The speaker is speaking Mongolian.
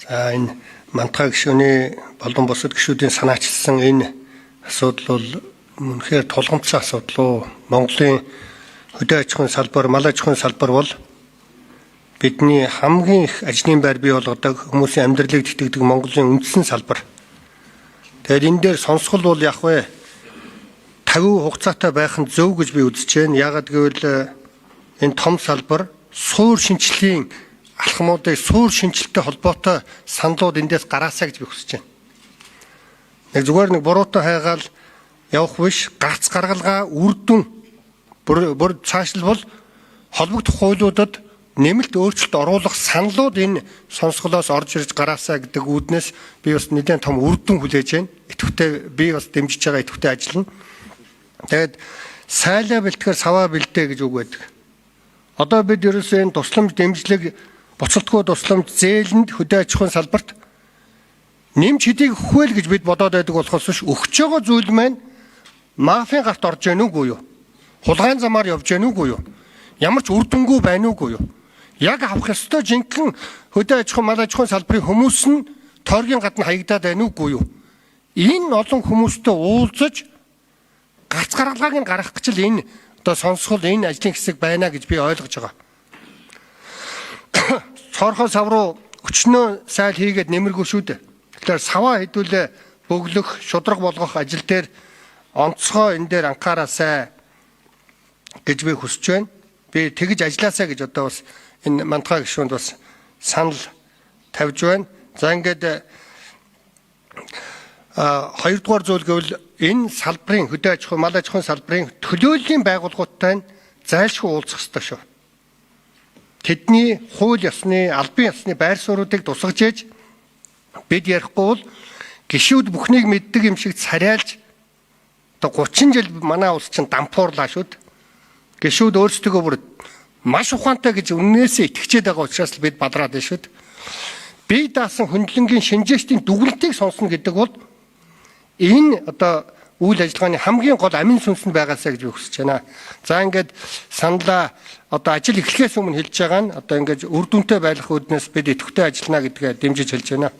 За энэ Мантга гишүүний болон бусад гишүүдийн санаачилсан энэ асуудал бол үнэхээр тулгамдсан асуудал уу. Монголын хөдөө аж ахуйн салбар, мал аж ахуйн салбар бол бидний хамгийн их ажлын байр бий болгодог, хүмүүсийн амьдралыг тэтгэдэг Монголын үндсэн салбар. Тэгэхээр энэ дээр сонсгол бол яг вэ 50% хугацаатай байх нь зөв гэж би үзэж байна. Яагаад гэвэл энэ том салбар суур шинжилгээний алхмуудыг суур шинжилттэй холбоотой саналууд эндээс гараасаа гэж би хүсэж байна. Нэг зүгээр нэг буруутай хайгаал явах биш, гарц гаргалгаа үрдүн бүр цаашлбал холбогдох хуулиудад нэмэлт өөрчлөлт оруулах саналууд энэ сонсголоос орж ирж гараасаа гэдэг үүднээс би бас нэлээд том үрдүн хүлээж байна. Идэвхтэй би бас дэмжиж байгаа идэвхтэй ажиллана. Тэгээд сайлаа бэлтгэхээр саваа бэлдээ гэж үг байдаг. Одоо бид ерөөсөө энэ тусламж дэмжлэг буцалтгүй тусламж зээлэнд хөдөө аж ахуйн салбарт нэмж хэдийг өгөхгүй л гэж бид бодоод байдаг болохоос биш, өгч байгаа зүйл маань мафийн гарт орж яах нүггүй юу? Хулгайн замаар явж яах нүггүй юу? Ямар ч үр дүнгүй байна уугүй юу? Яг авах ёстой жинхэнэ хөдөө аж ахуйн мал аж ахуйн салбарын хүмүүс нь тойргийн гадна хаягдаад байна уугүй юу? Энэ олон хүмүүстэй уулзаж гарц гаргалгааг нь гаргах гэж л энэ одоо сонсгол энэ ажлын хэсэг байна гэж би ойлгож байгаа. Цорхоо сав руу өчнөө сайл хийгээд нэмэргүй шүү дээ. Тэгэхээр саваа хэдүүлээ бөглөх, шудраг болгох ажил дээр онцгой энэ дээр анхаараасай гэж би хүсэж байна. Би тэгж ажилласаа гэж одоо бас энэ Мантга гишүүнд бас санал тавьж байна. За ингээд хоёрдугаар зүйл гэвэл энэ салбарын хөдөө аж ахуйн, мал аж ахуйн салбарын төлөөллийн байгууллагуудтай зайлшгүй уулзах ёстой шүү. Тэдний хууль ёсны, албан ёсны байр суурьуудыг тусгаж ээж бид ярихгүй бол гишүүд бүхнийг мэддэг юм шиг царайлж одоо 30 жил манай улс чинь дампуурлаа шүү дээ. Гишүүд өөрсдөө бүр маш ухаантай гэж үннээсээ итгэжээд байгаа учраас л бид бадраад байна шүү дээ. Би даасан хөндлөнгийн шинжээчдийн дүгнэлтийг сонсно гэдэг бол энэ одоо үйл ажиллагааны хамгийн гол амин сүнс нь байгаасаа гэж би хүсэж байна. За ингээд саналаа одоо ажил эхлэхээс өмнө хэлж байгаа нь одоо ингээд үр дүнтэй байх үүднээс бид идэвхтэй ажиллана гэдгээ дэмжиж хэлж байна.